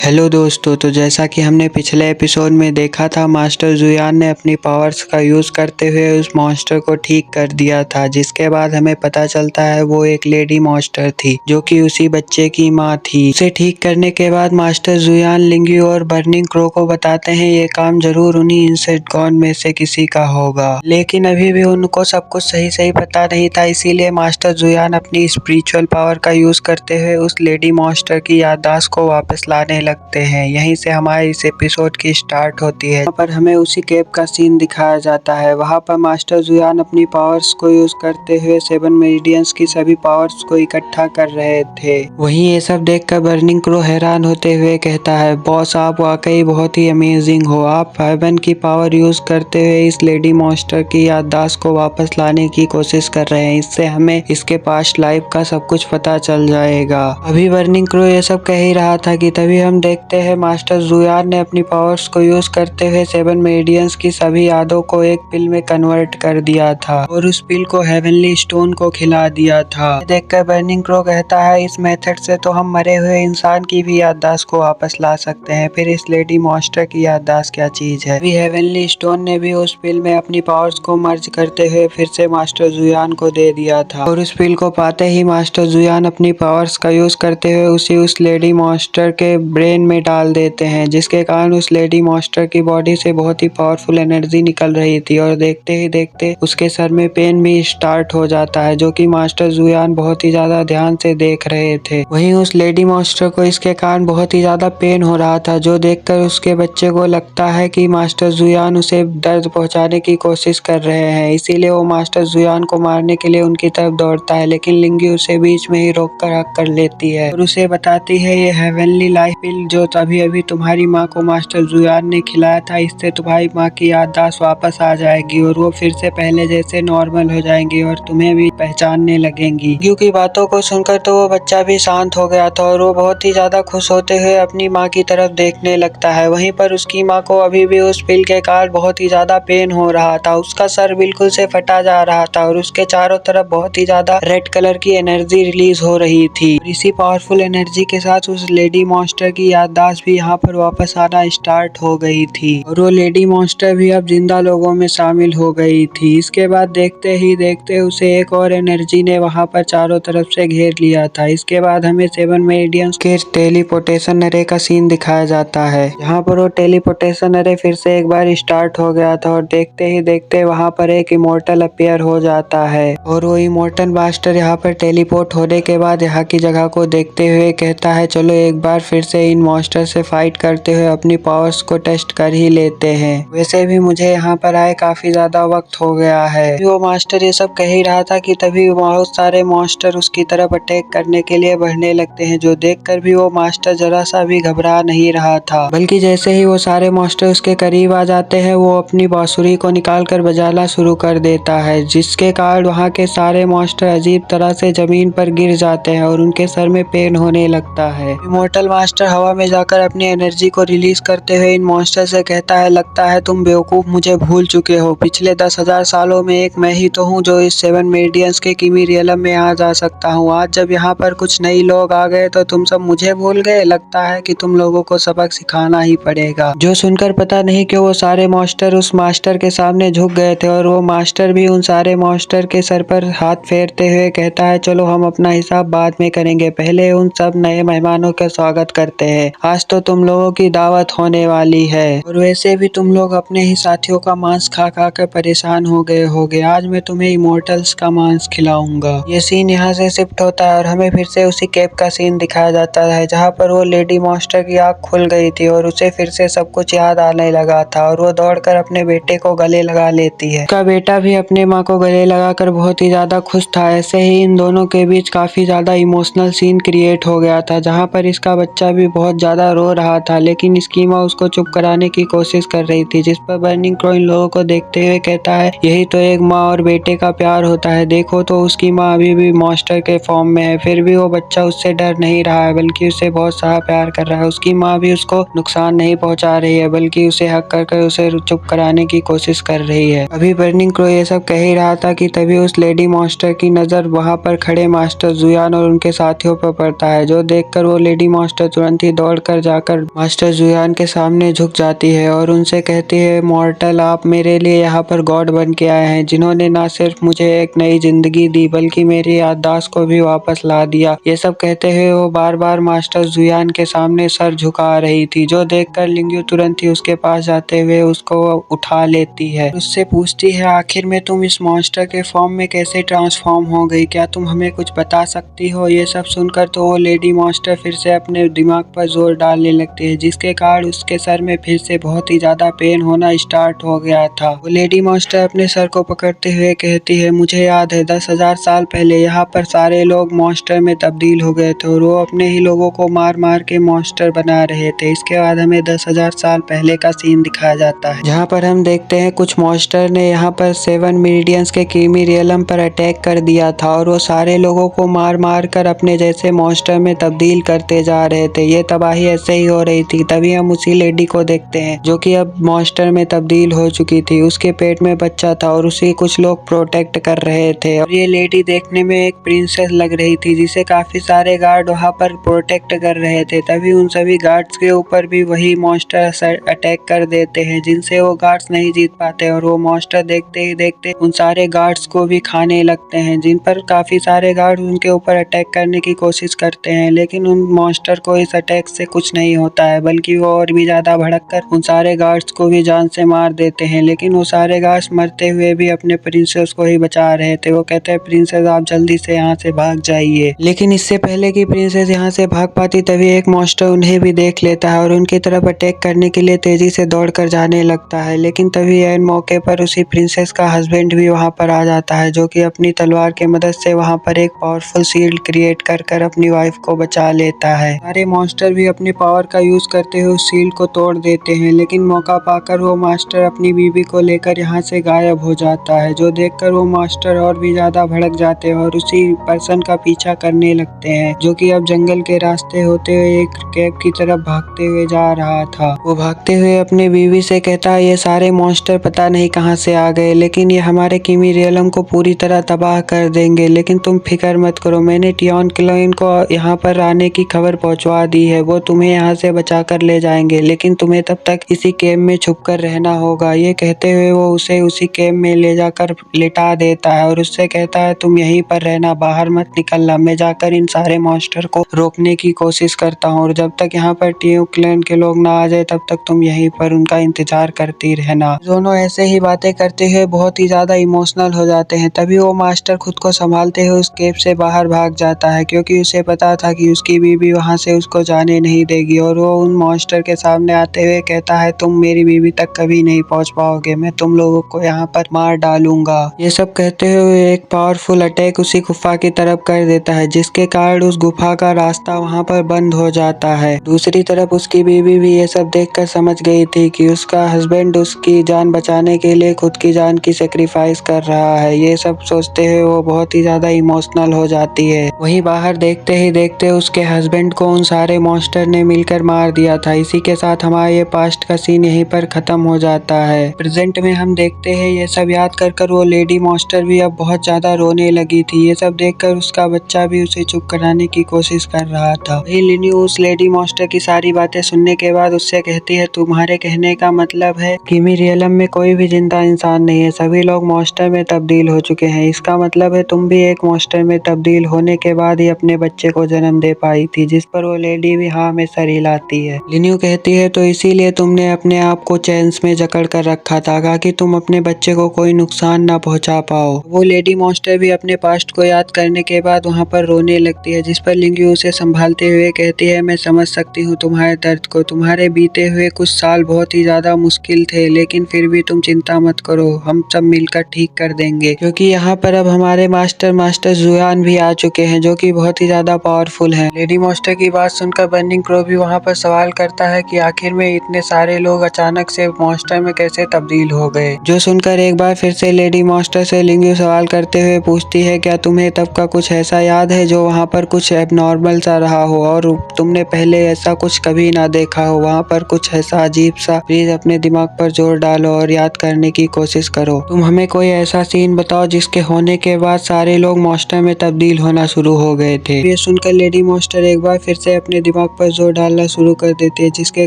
Hello दोस्तों, तो जैसा कि हमने पिछले एपिसोड में देखा था, मास्टर जुयान ने अपनी पावर्स का यूज़ करते हुए उस मॉन्स्टर को ठीक कर दिया था, जिसके बाद हमें पता चलता है वो एक लेडी मॉन्स्टर थी जो कि उसी बच्चे की माँ थी। उसे ठीक करने के बाद मास्टर जुयान लिंग्यू और बर्निंग क्रो को बताते हैं ये काम जरूर उन्हीं इंसेक्टगॉन में से किसी का होगा, लेकिन अभी भी उनको सब कुछ सही सही पता नहीं था। इसीलिए मास्टर जुयान अपनी स्पिरिचुअल पावर का यूज करते हुए उस लेडी मॉन्स्टर की याददाश्त को वापस लाने लगते हैं। यहीं से हमारे इस एपिसोड की स्टार्ट होती है। यहाँ पर हमें उसी केव का सीन दिखाया जाता है। वहाँ पर मास्टर जुयान अपनी पावर्स को यूज करते हुए 7 मेरिडियंस की सभी पावर्स को इकट्ठा कर रहे थे। वहीं ये सब देखकर बर्निंग क्रो हैरान होते हुए कहता है, बॉस आप वाकई बहुत ही अमेजिंग हो। आप 5 की पावर यूज करते हुए इस लेडी मॉन्स्टर की याददाश्त को वापस लाने की कोशिश कर रहे हैं। इससे हमें इसके पास्ट लाइफ का सब कुछ पता चल जाएगा। अभी बर्निंग क्रो ये सब कह ही रहा था कि तभी हम देखते हैं मास्टर जुयान ने अपनी पावर्स को यूज करते हुए 7 मेरिडियंस की सभी यादों को एक पिल में कन्वर्ट कर दिया था और उस पिल को हेवनली स्टोन को खिला दिया था। देखकर बर्निंग क्रो कहता है, इस मेथड से तो हम मरे हुए इंसान की भी याददाश्त को वापस ला सकते हैं, फिर इस लेडी मॉन्स्टर की याददाश्त क्या चीज है। अभी हेवनली स्टोन ने भी उस पिल में अपनी पावर्स को मर्ज करते हुए फिर से मास्टर जुयान को दे दिया था और उस पिल को पाते ही मास्टर जुयान अपनी पावर्स का यूज करते हुए उस लेडी मॉन्स्टर के ब्रेन में डाल देते हैं, जिसके कारण उस लेडी मॉन्स्टर की बॉडी से बहुत ही पावरफुल एनर्जी निकल रही थी और देखते ही देखते उसके सर में पेन भी स्टार्ट हो जाता है, जो कि मास्टर जुयान बहुत ही ज्यादा ध्यान से देख रहे थे। वहीं उस लेडी मॉन्स्टर को इसके कारण बहुत ही ज्यादा पेन हो रहा था, जो देखकर उसके बच्चे को लगता है कि मास्टर जुयान उसे दर्द पहुंचाने की कोशिश कर रहे हैं। इसीलिए वो मास्टर जुयान को मारने के लिए उनकी तरफ दौड़ता है, लेकिन लिंग्यू उसे बीच में ही रोक कर हक कर लेती है और उसे बताती है ये हेवनली लाइफ पिल जो अभी अभी तुम्हारी माँ को मास्टर जुयान ने खिलाया था, इससे तुम्हारी माँ की याददाश्त वापस आ जाएगी और वो फिर से पहले जैसे नॉर्मल हो जाएंगी और तुम्हें भी पहचानने लगेंगी। लिंग्यू की बातों को सुनकर तो वो बच्चा भी शांत हो गया था और वो बहुत ही ज्यादा खुश होते हुए अपनी माँ की तरफ देखने लगता है। वहीं पर उसकी माँ को अभी भी उस पिल के कारण बहुत ही ज्यादा पेन हो रहा था। उसका सर बिल्कुल से फटा जा रहा था और उसके चारों तरफ बहुत ही ज्यादा रेड कलर की एनर्जी रिलीज हो रही थी। इसी पावरफुल एनर्जी के साथ उस लेडी मॉन्स्टर की याददाश्त भी यहाँ पर वापस आना स्टार्ट हो गई थी और वो लेडी मॉन्स्टर भी अब जिंदा लोगों में शामिल हो गई थी। इसके बाद देखते ही देखते उसे एक और एनर्जी ने वहाँ पर चारों तरफ से घेर लिया था। इसके बाद हमें 7 मेरिडियंस के टेलीपोर्टेशन अरे का सीन दिखाया जाता है, जहाँ पर वो टेलीपोर्टेशन अरे फिर से एक बार स्टार्ट हो गया था और देखते ही देखते वहाँ पर एक इमोर्टल अपीयर हो जाता है और वो इमोर्टल मास्टर यहाँ पर टेलीपोर्ट होने के बाद यहाँ की जगह को देखते हुए कहता है, चलो एक बार फिर से इन मॉन्स्टर से फाइट करते हुए अपनी पावर्स को टेस्ट कर ही लेते हैं। वैसे भी मुझे यहाँ पर आए काफी ज्यादा वक्त हो गया है। वो मास्टर ये सब कह ही रहा था कि तभी बहुत सारे मॉन्स्टर उसकी तरफ अटैक करने के लिए बढ़ने लगते हैं, जो देखकर भी वो मास्टर जरा सा भी घबरा नहीं रहा था, बल्कि जैसे ही वो सारे मॉन्स्टर उसके करीब आ जाते हैं वो अपनी बांसुरी को निकाल कर बजाना शुरू कर देता है, जिसके कारण वहाँ के सारे मॉन्स्टर अजीब तरह से जमीन पर गिर जाते हैं और उनके सर में पेन होने लगता है। इमोर्टल मास्टर हवा में जाकर अपनी एनर्जी को रिलीज करते हुए इन मॉन्स्टर से कहता है, लगता है तुम बेवकूफ मुझे भूल चुके हो। पिछले 10,000 सालों में एक मैं ही तो हूँ जो इस 7 मेरिडियंस के किमी रियलम में आ जा सकता हूँ। आज जब यहाँ पर कुछ नई लोग आ गए तो तुम सब मुझे भूल गए। लगता है कि तुम लोगों को सबक सिखाना ही पड़ेगा। जो सुनकर पता नहीं क्यों वो सारे मॉन्स्टर उस मास्टर के सामने झुक गए थे और वो मास्टर भी उन सारे मॉन्स्टर के सर पर हाथ फेरते हुए कहता है, चलो हम अपना हिसाब बाद में करेंगे, पहले उन सब नए मेहमानों का स्वागत करते हैं। आज तो तुम लोगों की दावत होने वाली है और वैसे भी तुम लोग अपने ही साथियों का मांस खा खा कर परेशान हो गए होगे। आज मैं तुम्हें इमोर्टल्स का मांस खिलाऊंगा। ये सीन यहाँ से शिफ्ट होता है और हमें फिर से उसी केव का सीन दिखाया जाता है, जहाँ पर वो लेडी मॉन्स्टर की आँख खुल गई थी और उसे फिर से सब कुछ याद आने लगा था और वो दौड़कर अपने बेटे को गले लगा लेती है। उसका बेटा भी अपने माँ को गले लगाकर बहुत ही ज्यादा खुश था। ऐसे ही इन दोनों के बीच काफी ज्यादा इमोशनल सीन क्रिएट हो गया था, जहाँ पर इसका बच्चा भी बहुत ज्यादा रो रहा था, लेकिन इसकी माँ उसको चुप कराने की कोशिश कर रही थी, जिस पर बर्निंग क्रो इन लोगों को देखते हुए कहता है, यही तो एक माँ और बेटे का प्यार होता है। देखो तो उसकी माँ अभी भी मॉन्स्टर के फॉर्म में है, फिर भी वो बच्चा उससे डर नहीं रहा है, बल्कि उसे बहुत सारा प्यार कर रहा है। उसकी माँ भी उसको नुकसान नहीं पहुंचा रही है, बल्कि उसे हक कर उसे चुप कराने की कोशिश कर रही है। अभी बर्निंग क्रो ये सब कह ही रहा था कि तभी उस लेडी मॉन्स्टर की नजर वहाँ पर खड़े मास्टर जुयान और उनके साथियों पर पड़ता है, जो देखकर वो लेडी मॉन्स्टर तुरंत ही लड़की दौड़कर जाकर मास्टर जुयान के सामने झुक जाती है और उनसे कहती है, मॉर्टल, आप मेरे लिए यहाँ पर गॉड बन के आए हैं, जिन्होंने न सिर्फ मुझे एक नई जिंदगी दी बल्कि मेरी याददाश्त को भी वापस ला दिया। ये सब कहते हुए वो बार बार मास्टर जुयान के सामने सर झुका रही थी, जो देखकर लिंग्यू तुरंत ही उसके पास जाते हुए उसको उठा लेती है। उससे पूछती है, आखिर में तुम इस मॉन्स्टर के फॉर्म में कैसे ट्रांसफॉर्म हो गई? क्या तुम हमें कुछ बता सकती हो? ये सब सुनकर तो वो लेडी मॉन्स्टर फिर से अपने दिमाग पर जोर डालने लगती है, जिसके कारण उसके सर में फिर से बहुत ही ज्यादा पेन होना स्टार्ट हो गया था। वो लेडी मॉन्स्टर अपने सर को पकड़ते हुए कहती है, मुझे याद है 10,000 साल पहले यहाँ पर सारे लोग मॉन्स्टर में तब्दील हो गए थे और वो अपने ही लोगों को मार मार के मॉन्स्टर बना रहे थे। इसके बाद हमें 10,000 साल पहले का सीन दिखाया जाता है, जहाँ पर हम देखते हैं कुछ मॉन्स्टर ने यहाँ पर 7 मीडियंस के कीमी रियलम पर अटैक कर दिया था और वो सारे लोगों को मार मार कर अपने जैसे मॉन्स्टर में तब्दील करते जा रहे थे। ये तबाही ऐसे ही हो रही थी। तभी हम उसी लेडी को देखते हैं जो कि अब मॉन्स्टर में तब्दील हो चुकी थी। उसके पेट में बच्चा था और उसे कुछ लोग प्रोटेक्ट कर रहे थे और ये लेडी देखने में एक प्रिंसेस लग रही थी, जिसे काफी सारे गार्ड वहाँ पर प्रोटेक्ट कर रहे थे। तभी उन सभी गार्ड्स के ऊपर भी वही मॉन्स्टर अटैक कर देते हैं, जिनसे वो गार्ड्स नहीं जीत पाते और वो मॉन्स्टर देखते ही देखते उन सारे गार्ड्स को भी खाने लगते हैं, जिन पर काफी सारे गार्ड्स उनके ऊपर अटैक करने की कोशिश करते हैं। लेकिन उन मॉन्स्टर को इस अटैक से कुछ नहीं होता है, बल्कि वो और भी ज्यादा भड़क कर उन सारे गार्ड्स को भी जान से मार देते हैं। लेकिन वो सारे गार्ड्स मरते हुए भी अपने प्रिंसेस को ही बचा रहे थे। वो कहते हैं, प्रिंसेस आप जल्दी से यहाँ से भाग जाइए। लेकिन इससे पहले कि प्रिंसेस यहाँ से भाग पाती, तभी एक मॉन्स्टर उन्हें भी देख लेता है और उनकी तरफ अटैक करने के लिए तेजी से दौड़कर जाने लगता है। लेकिन तभी ऐन मौके पर उसी प्रिंसेस का हस्बैंड भी वहाँ पर आ जाता है, जो कि अपनी तलवार की मदद से वहाँ पर एक पावरफुल शील्ड क्रिएट कर अपनी वाइफ को बचा लेता है। सारे मॉन्स्टर भी अपनी पावर का यूज करते हुए उस शील्ड को तोड़ देते हैं, लेकिन मौका पाकर वो मास्टर अपनी बीवी को लेकर यहाँ से गायब हो जाता है, जो देखकर वो मास्टर और भी ज्यादा भड़क जाते हैं और उसी पर्सन का पीछा करने लगते हैं, जो कि अब जंगल के रास्ते होते हुए एक केव की तरफ भागते हुए जा रहा था। वो भागते हुए अपनी बीवी से कहता है, ये सारे मॉन्स्टर पता नहीं कहाँ से आ गए, लेकिन ये हमारे कीमी रियलम को पूरी तरह तबाह कर देंगे। लेकिन तुम फिक्र मत करो, मैंने टियोन क्लोइन को यहाँ पर आने की खबर पहुंचवा दी है। वो तुम्हें यहाँ से बचा कर ले जाएंगे, लेकिन तुम्हें तब तक इसी केव में छुप कर रहना होगा। ये कहते हुए वो उसे उसी केव में ले जाकर लिटा देता है और उससे कहता है, तुम यहीं पर रहना, बाहर मत निकलना, मैं जाकर इन सारे मॉन्स्टर को रोकने की कोशिश करता हूँ और जब तक यहाँ पर टियोन क्लोइन के लोग ना आ जाए तब तक तुम यहीं पर उनका इंतजार करती रहना। दोनों ऐसे ही बातें करते हुए बहुत ही ज्यादा इमोशनल हो जाते हैं। तभी वो मास्टर खुद को संभालते हुए उस केव से बाहर भाग जाता है, क्योंकि उसे पता था कि उसकी बीवी वहां से उसको जाने नहीं देगी और वो उन मॉन्स्टर के सामने आते हुए कहता है, तुम मेरी बीवी तक कभी नहीं पहुंच पाओगे, मैं तुम लोगों को यहाँ पर मार डालूंगा। ये सब कहते हुए एक पावरफुल अटैक उसी गुफा की तरफ कर देता है, जिसके कारण उस गुफा का रास्ता वहाँ पर बंद हो जाता है। दूसरी तरफ उसकी बीवी भी ये सब देखकर समझ गई थी कि उसका हस्बैंड उसकी जान बचाने के लिए खुद की जान की सेक्रीफाइस कर रहा है। ये सब सोचते हुए वो बहुत ही ज्यादा इमोशनल हो जाती है। वहीं बाहर देखते ही देखते उसके हस्बैंड को उन सारे मॉन्स्टर ने मिलकर मार दिया था। इसी के साथ हमारा ये पास्ट का सीन यहीं पर खत्म हो जाता है। प्रेजेंट में हम देखते हैं ये सब याद कर वो लेडी मॉन्स्टर भी अब बहुत ज्यादा रोने लगी थी। ये सब देखकर उसका बच्चा भी उसे चुप कराने की कोशिश कर रहा था। वही लिन्यू उस लेडी मॉन्स्टर की सारी बातें सुनने के बाद उससे कहती है, तुम्हारे कहने का मतलब है कीमी रियलम में कोई भी जिंदा इंसान नहीं है, सभी लोग मॉन्स्टर में तब्दील हो चुके हैं। इसका मतलब है तुम भी एक मॉन्स्टर में तब्दील होने के बाद ही अपने बच्चे को जन्म दे पाई थी। जिस पर वो लेडी भी हाँ में सर हिलाती है। लिन्यू कहती है, तो इसीलिए तुमने अपने आप को चेन्स में जकड़ कर रखा था, ताकि तुम अपने बच्चे को कोई नुकसान ना पहुंचा पाओ। वो लेडी मॉन्स्टर भी अपने पास्ट को याद करने के बाद वहाँ पर रोने लगती है, जिस पर लिन्यू उसे संभालते हुए कहती है, मैं समझ सकती हूँ तुम्हारे दर्द को, तुम्हारे बीते हुए कुछ साल बहुत ही ज्यादा मुश्किल थे, लेकिन फिर भी तुम चिंता मत करो, हम सब मिलकर ठीक कर देंगे। क्योंकि यहाँ पर अब हमारे मास्टर जुयान भी आ चुके हैं, जो कि बहुत ही ज्यादा पावरफुल हैं। लेडी मॉन्स्टर की बात सुनकर बर्निंग क्रो भी वहाँ पर सवाल करता है कि आखिर में इतने सारे लोग अचानक से मॉन्स्टर में कैसे तब्दील हो गए। जो सुनकर एक बार फिर से लेडी मॉन्स्टर से लिंग्यू सवाल करते हुए पूछती है, क्या तुम्हें तब का कुछ ऐसा याद है जो वहाँ पर कुछ एबनॉर्मल सा रहा हो और तुमने पहले ऐसा कुछ कभी ना देखा हो, वहाँ पर कुछ ऐसा अजीब सा। प्लीज अपने दिमाग पर जोर डालो और याद करने की कोशिश करो। तुम हमें कोई ऐसा सीन बताओ जिसके होने के बाद सारे लोग मॉन्स्टर में तब्दील होना शुरू हो गए थे। ये सुनकर लेडी मॉन्स्टर एक बार फिर से अपने दिमाग दिमाग पर जोर डालना शुरू कर देती है, जिसके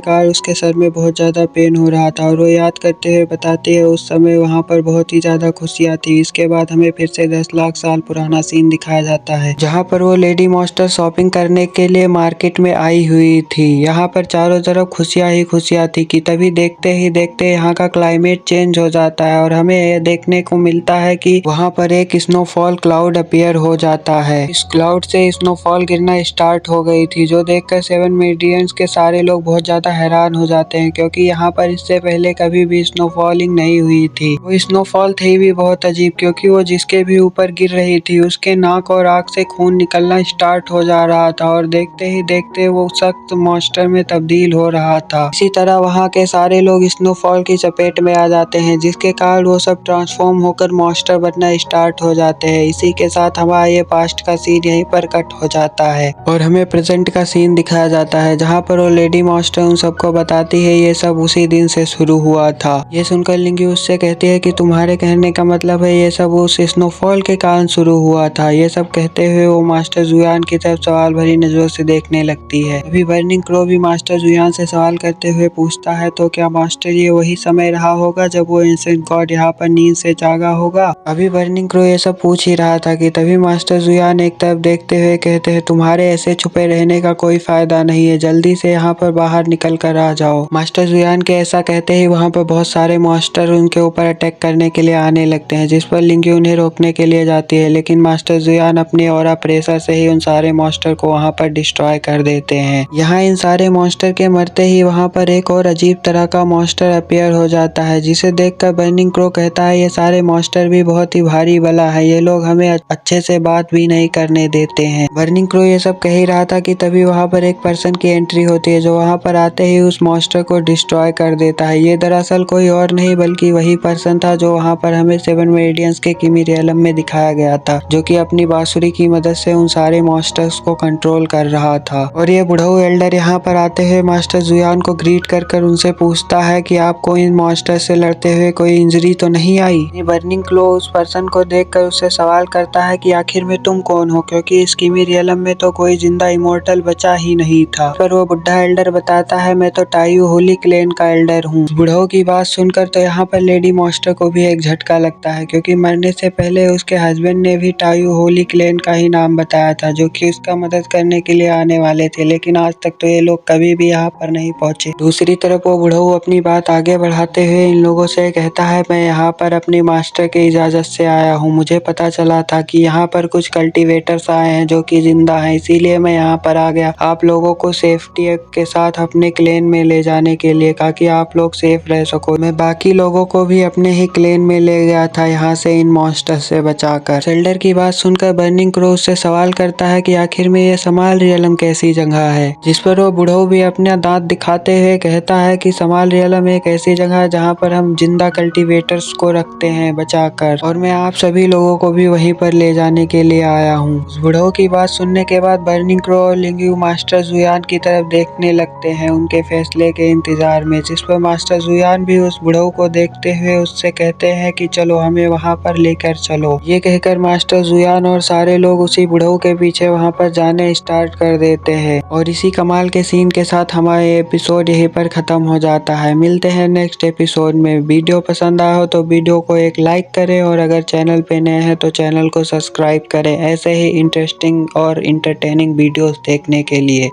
कारण उसके सर में बहुत ज्यादा पेन हो रहा था। और वो याद करते हुए बताती है उस समय वहाँ पर बहुत ही ज्यादा खुशियाँ थी। इसके बाद हमें फिर से 10 लाख साल पुराना सीन दिखाया जाता है, जहाँ पर वो लेडी मॉन्स्टर शॉपिंग करने के लिए मार्केट में आई हुई थी। यहाँ पर चारों तरफ खुशियाँ ही खुशियाँ थी कि तभी देखते ही देखते यहाँ का क्लाइमेट चेंज हो जाता है और हमें यह देखने को मिलता है कि वहाँ पर एक स्नोफॉल क्लाउड अपीयर हो जाता है। इस क्लाउड से स्नोफॉल गिरना स्टार्ट हो गई थी, जो देखकर 7 मिलियंस के सारे लोग बहुत ज्यादा हैरान हो जाते हैं, क्योंकि यहाँ पर इससे पहले कभी भी स्नोफॉलिंग नहीं हुई थी। वो स्नोफॉल थी भी बहुत अजीब, क्योंकि वो जिसके भी ऊपर गिर रही थी उसके नाक और आँख से खून निकलना स्टार्ट हो जा रहा था और देखते ही देखते वो सख्त मॉन्स्टर में तब्दील हो रहा था। इसी तरह वहाँ के सारे लोग स्नोफॉल की चपेट में आ जाते हैं, जिसके कारण वो सब ट्रांसफॉर्म होकर मॉन्स्टर बनना स्टार्ट हो जाते हैं। इसी के साथ हमारा ये पास्ट का सीन यहीं पर कट हो जाता है और हमें प्रेजेंट का सीन दिखाया जाता है, जहाँ पर वो लेडी मॉन्स्टर उन सबको बताती है ये सब उसी दिन से शुरू हुआ था। ये सुनकर लिंगी उससे कहती है कि तुम्हारे कहने का मतलब है ये सब उस स्नोफॉल के कारण शुरू हुआ था। ये सब कहते हुए वो मास्टर जुयान की तरफ सवाल भरी नजरों से देखने लगती है। अभी बर्निंग क्रो भी मास्टर जुयान से सवाल करते हुए पूछता है, तो क्या मास्टर ये वही समय रहा होगा जब वो एंशिएंट गॉड यहाँ पर नींद से जागा होगा? अभी बर्निंग क्रो ये सब पूछ ही रहा था कि तभी मास्टर जुयान एक तरफ देखते हुए कहते हैं, तुम्हारे ऐसे छुपे रहने का कोई फायदा नहीं है, जल्दी से यहाँ पर बाहर निकल कर आ जाओ। मास्टर जुयान के ऐसा कहते ही वहाँ पर बहुत सारे मॉन्स्टर उनके ऊपर अटैक करने के लिए आने लगते हैं, जिस पर लिंगी उन्हें रोकने के लिए जाती है, लेकिन मास्टर जुयान अपने ऑरा प्रेशर से ही उन सारे मॉन्स्टर को वहाँ पर डिस्ट्रॉय कर देते हैं। यहाँ इन सारे मॉन्स्टर के मरते ही वहाँ पर एक और अजीब तरह का मॉन्स्टर अपीयर हो जाता है, जिसे देखकर बर्निंग क्रो कहता है ये सारे मॉन्स्टर भी बहुत ही भारी बला है, ये लोग हमें अच्छे से बात भी नहीं करने देते हैं। बर्निंग क्रो ये सब कह ही रहा था कि तभी वहाँ पर एक पर्सन की एंट्री होती है, जो वहाँ पर आते ही उस मॉन्स्टर को डिस्ट्रॉय कर देता है। ये दरअसल कोई और नहीं बल्कि वही पर्सन था जो वहाँ पर हमें 7 मेरिडियंस के किमी रियलम में दिखाया गया था, जो कि अपनी बांसुरी की मदद से उन सारे मॉन्स्टर्स को कंट्रोल कर रहा था। और ये बुढ़ऊ एल्डर यहाँ पर आते हुए मास्टर जुयान को ग्रीट कर उनसे पूछता है कि आपको इन मॉन्स्टर से लड़ते हुए कोई इंजरी तो नहीं आई? बर्निंग क्लो उस पर्सन को देखकर उससे सवाल करता है कि आखिर में तुम कौन हो, क्योंकि इस किमी रियलम में तो कोई जिंदा इमोर्टल बचा ही नहीं था। पर वो बुढ़ा एल्डर बताता है मैं तो टायू होली क्लेन का एल्डर हूँ। बुढ़ऊ की बात सुनकर तो यहाँ पर लेडी मॉन्स्टर को भी एक झटका लगता है, क्योंकि मरने से पहले उसके हस्बैंड ने भी टायू होली क्लेन का ही नाम बताया था, जो कि उसका मदद करने के लिए आने वाले थे, लेकिन आज तक तो ये लोग कभी भी यहाँ पर नहीं पहुंचे। दूसरी तरफ वो बुढ़ऊ अपनी बात आगे बढ़ाते हुए इन लोगों से कहता है मैं यहाँ पर अपने मास्टर की इजाजत से आया हूँ। मुझे पता चला था कि यहाँ पर कुछ कल्टीवेटर्स आए हैं जो कि जिंदा हैं, इसीलिए मैं यहाँ पर आ गया आप लोगों को सेफ्टी के साथ अपने क्लेन में ले जाने के लिए, ताकि आप लोग सेफ रह सको। मैं बाकी लोगों को भी अपने ही क्लेन में ले गया था यहाँ से इन मॉन्स्टर से बचाकर। शेल्डर की बात सुनकर बर्निंग क्रो उससे सवाल करता है कि आखिर में ये समाल रियलम कैसी जगह है, जिस पर वो बुढ़ऊ भी अपना दांत दिखाते हुए कहता है कि समाल रियलम एक ऐसी जगह है जहाँ पर हम जिंदा कल्टीवेटर्स को रखते हैं बचाकर, और मैं आप सभी लोगों को भी वहीं पर ले जाने के लिए आया हूँ। बुढ़ऊ की बात सुनने के बाद बर्निंग क्रो और लिंगी मास्टर जुयान की तरफ देखने लगते हैं उनके फैसले के इंतजार में, जिस पर मास्टर जुयान भी उस बुढ़ऊ को देखते हुए उससे कहते हैं कि चलो हमें वहाँ पर लेकर चलो। ये कहकर मास्टर जुयान और सारे लोग उसी बुढ़ऊ के पीछे वहाँ पर जाने स्टार्ट कर देते हैं। और इसी कमाल के सीन के साथ हमारा एपिसोड यहीं पर खत्म हो जाता है। मिलते हैं नेक्स्ट एपिसोड में। वीडियो पसंद आया हो तो वीडियो को एक लाइक करें, और अगर चैनल पे नए हैं तो चैनल को सब्सक्राइब करें ऐसे ही इंटरेस्टिंग और इंटरटेनिंग वीडियोस देखने के लिए।